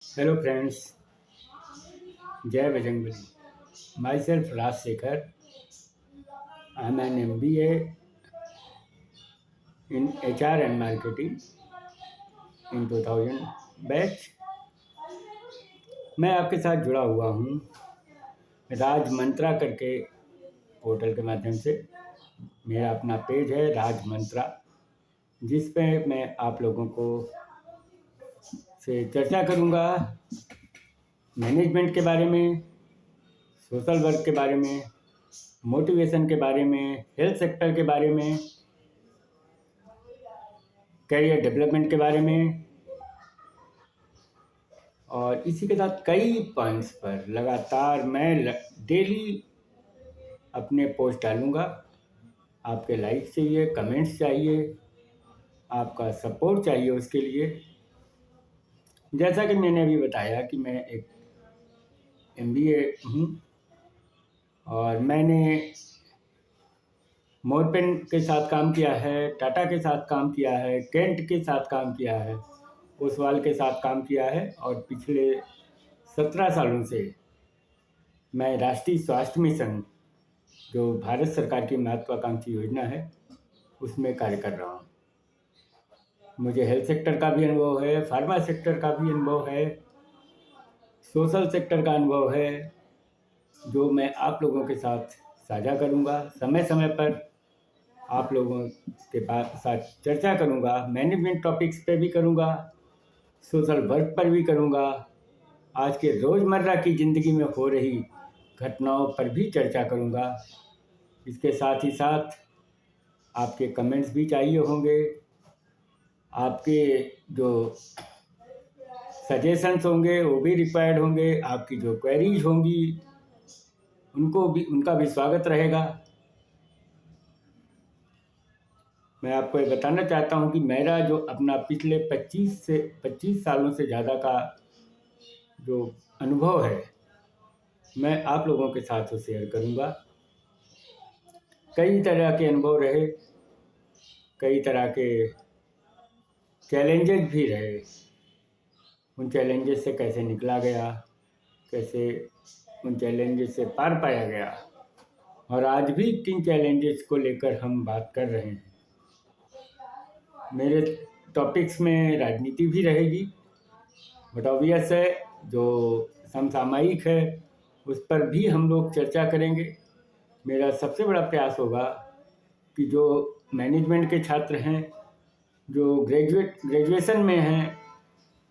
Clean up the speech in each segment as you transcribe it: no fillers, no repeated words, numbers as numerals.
Hello friends, Jai Bajrangbali. Myself Rajsekhar. I am an MBA in HR and Marketing in 2000 batch. मैं आपके साथ जुड़ा हुआ हूँ राज मंत्रा करके पोर्टल के माध्यम से। मेरा अपना पेज है राज मंत्रा, जिस पे मैं आप लोगों को से चर्चा करूँगा मैनेजमेंट के बारे में, सोशल वर्क के बारे में, मोटिवेशन के बारे में, हेल्थ सेक्टर के बारे में, कैरियर डेवलपमेंट के बारे में, और इसी के साथ कई पॉइंट्स पर लगातार मैं डेली अपने पोस्ट डालूँगा। आपके लाइक चाहिए, कमेंट्स चाहिए, आपका सपोर्ट चाहिए उसके लिए। जैसा कि मैंने अभी बताया कि मैं एक एमबीए हूँ और मैंने मोरपेन के साथ काम किया है, टाटा के साथ काम किया है, कैंट के साथ काम किया है, ओसवाल के साथ काम किया है, और पिछले 17 सालों से मैं राष्ट्रीय स्वास्थ्य मिशन, जो भारत सरकार की महत्वाकांक्षी योजना है, उसमें कार्य कर रहा हूँ। मुझे हेल्थ सेक्टर का भी अनुभव है, फार्मा सेक्टर का भी अनुभव है, सोशल सेक्टर का अनुभव है, जो मैं आप लोगों के साथ साझा करूँगा। समय समय पर आप लोगों के साथ चर्चा करूँगा। मैनेजमेंट टॉपिक्स पे भी करूँगा, सोशल वर्क पर भी करूँगा, आज के रोज़मर्रा की ज़िंदगी में हो रही घटनाओं पर भी चर्चा करूँगा। इसके साथ ही साथ आपके कमेंट्स भी चाहिए होंगे, आपके जो सजेशंस होंगे वो भी रिक्वायर्ड होंगे, आपकी जो क्वेरीज होंगी उनका भी स्वागत रहेगा। मैं आपको ये बताना चाहता हूँ कि मेरा जो अपना पिछले 25 सालों से ज़्यादा का जो अनुभव है, मैं आप लोगों के साथ वो शेयर करूँगा। कई तरह के अनुभव रहे, कई तरह के चैलेंजेस भी रहे। उन चैलेंजेस से कैसे निकला गया, कैसे उन चैलेंजेस से पार पाया गया, और आज भी किन चैलेंजेस को लेकर हम बात कर रहे हैं। मेरे टॉपिक्स में राजनीति भी रहेगी, बट ऑब्वियस है जो समसामयिक है उस पर भी हम लोग चर्चा करेंगे। मेरा सबसे बड़ा प्रयास होगा कि जो मैनेजमेंट के छात्र हैं, जो ग्रेजुएशन में हैं,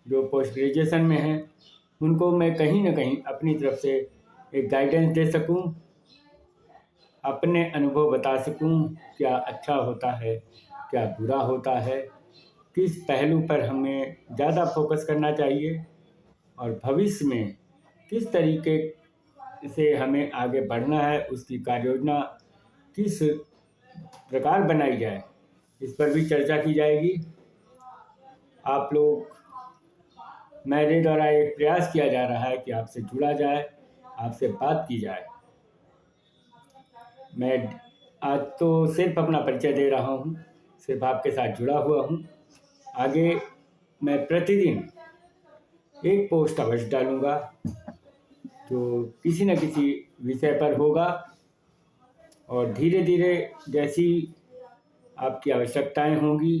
जो पोस्ट ग्रेजुएशन में हैं, उनको मैं कहीं ना कहीं अपनी तरफ से एक गाइडेंस दे सकूं, अपने अनुभव बता सकूं, क्या अच्छा होता है, क्या बुरा होता है, किस पहलू पर हमें ज़्यादा फोकस करना चाहिए, और भविष्य में किस तरीके से हमें आगे बढ़ना है, उसकी कार्य योजना किस प्रकार बनाई जाए, इस पर भी चर्चा की जाएगी। आप लोग, मेरे द्वारा एक प्रयास किया जा रहा है कि आपसे जुड़ा जाए, आपसे बात की जाए। मैं आज तो सिर्फ अपना परिचय दे रहा हूँ, सिर्फ आपके साथ जुड़ा हुआ हूँ। आगे मैं प्रतिदिन एक पोस्ट अवश्य डालूँगा जो किसी न किसी विषय पर होगा, और धीरे धीरे जैसी आपकी आवश्यकताएं होंगी,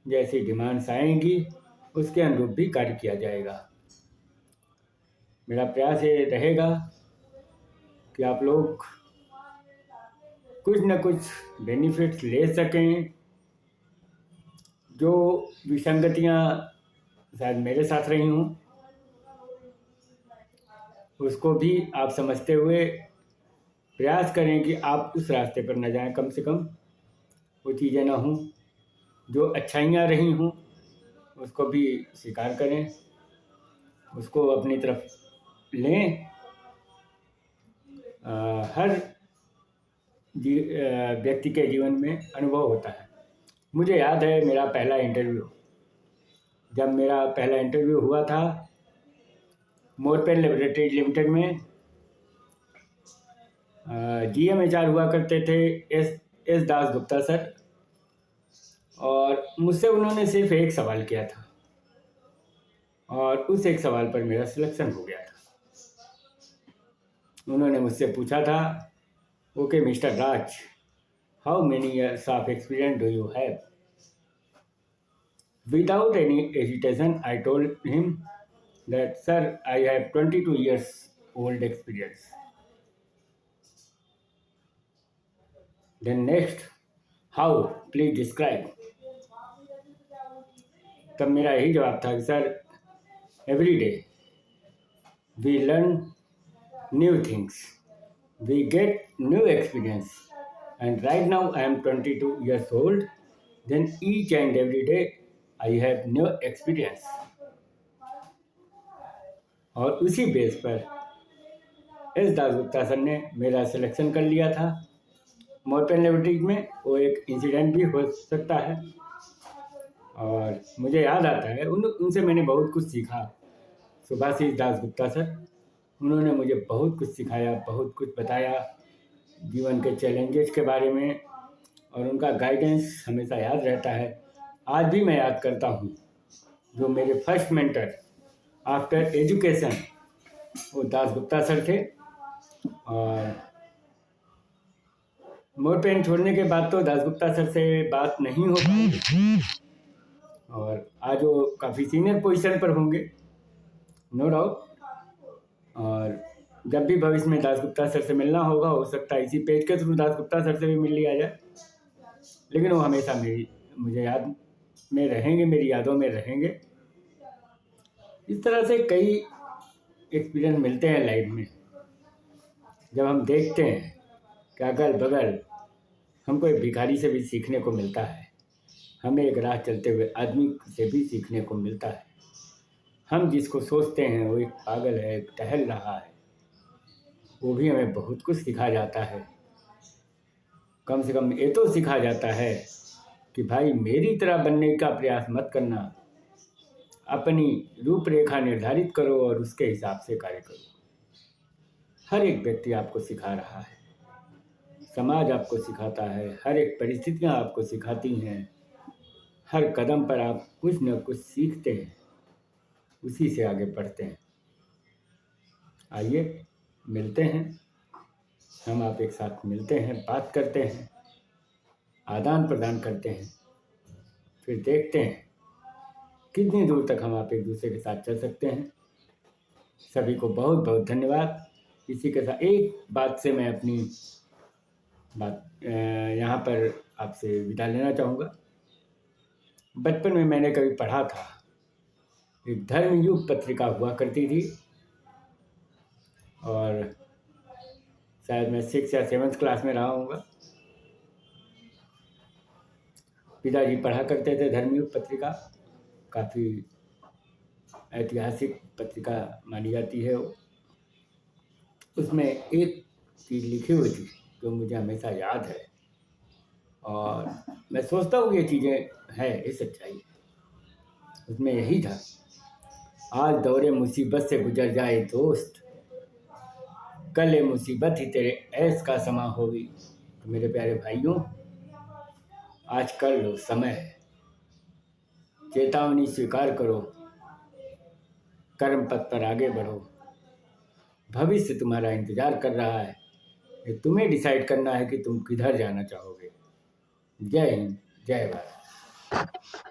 जैसी डिमांड्स आएंगी, उसके अनुरूप भी कार्य किया जाएगा। मेरा प्रयास ये रहेगा कि आप लोग कुछ न कुछ बेनिफिट्स ले सकें। जो विसंगतियां शायद मेरे साथ रही हूँ, उसको भी आप समझते हुए प्रयास करें कि आप उस रास्ते पर न जाएं। कम से कम वो चीज़ें ना हों। जो अच्छाइयाँ रही हूँ उसको भी स्वीकार करें, उसको अपनी तरफ लें। हर व्यक्ति के जीवन में अनुभव होता है। मुझे याद है मेरा पहला इंटरव्यू, जब मेरा पहला इंटरव्यू हुआ था मोरपेन लेबोरेटरी लिमिटेड में। GM HR हुआ करते थे एस दास गुप्ता सर, और मुझसे उन्होंने सिर्फ एक सवाल किया था और उस एक सवाल पर मेरा सिलेक्शन हो गया था। उन्होंने मुझसे पूछा था, okay mister Raj, how many years of experience do you have? Without any hesitation, I told him that, sir, I have 22 years old experience. Then next, how? Please describe. तब मेरा यही जवाब था कि sir, every day we learn new things, we get new experience, and right now I am 22 years old. Then each and every day I have new experience. और उसी base पर S Dasgupta sir ने मेरा सिलेक्शन कर लिया था Morepen laboratories में। वो एक इंसिडेंट भी हो सकता है और मुझे याद आता है उनसे मैंने बहुत कुछ सीखा। सुभाषिष दासगुप्ता सर, उन्होंने मुझे बहुत कुछ सिखाया, बहुत कुछ बताया जीवन के चैलेंजेस के बारे में, और उनका गाइडेंस हमेशा याद रहता है। आज भी मैं याद करता हूँ, जो मेरे फर्स्ट मेंटर आफ्टर एजुकेशन वो दासगुप्ता सर थे। और मोरपेन छोड़ने के बाद तो दासगुप्ता सर से बात नहीं हो पाई, और आज वो काफ़ी सीनियर पोजीशन पर होंगे, नो डाउट। और जब भी भविष्य में दासगुप्ता सर से मिलना होगा, हो सकता है इसी पेज के थ्रू दासगुप्ता सर से भी मिल लिया जाए, लेकिन वो हमेशा मुझे याद में रहेंगे, मेरी यादों में रहेंगे। इस तरह से कई एक्सपीरियंस मिलते हैं लाइफ में, जब हम देखते हैं कि अगल बगल हमको एक भिखारी से भी सीखने को मिलता है, हमें एक राह चलते हुए आदमी से भी सीखने को मिलता है। हम जिसको सोचते हैं वो एक पागल है, एक टहल रहा है, वो भी हमें बहुत कुछ सिखा जाता है। कम से कम ये तो सिखा जाता है कि भाई मेरी तरह बनने का प्रयास मत करना, अपनी रूपरेखा निर्धारित करो और उसके हिसाब से कार्य करो। हर एक व्यक्ति आपको सिखा रहा है, समाज आपको सिखाता है, हर एक परिस्थितियाँ आपको सिखाती हैं, हर कदम पर आप कुछ न कुछ सीखते हैं, उसी से आगे बढ़ते हैं। आइए मिलते हैं, हम आप एक साथ मिलते हैं, बात करते हैं, आदान प्रदान करते हैं, फिर देखते हैं कितनी दूर तक हम आप एक दूसरे के साथ चल सकते हैं। सभी को बहुत बहुत धन्यवाद। इसी के साथ एक बात से मैं अपनी बात यहाँ पर आपसे विदा लेना चाहूँगा। बचपन में मैंने कभी पढ़ा था, एक धर्मयुग पत्रिका हुआ करती थी, और शायद मैं 6 या 7th क्लास में रहा हूँगा। पिताजी पढ़ा करते थे धर्मयुग पत्रिका, काफ़ी ऐतिहासिक पत्रिका मानी जाती है वो। उसमें एक चीज़ लिखी हुई थी जो मुझे हमेशा याद है, और मैं सोचता हूँ ये चीज़ें हैं, ये सच्चाई है। उसमें यही था, आज दौरे मुसीबत से गुजर जाए दोस्त, कल ये मुसीबत ही तेरे ऐश का समा होगी। तो मेरे प्यारे भाइयों, आज कर लो, समय है, चेतावनी स्वीकार करो, कर्म पथ पर आगे बढ़ो। भविष्य तुम्हारा इंतजार कर रहा है, ये तुम्हें डिसाइड करना है कि तुम किधर जाना चाहोगे। जय हिंद, जय भारत।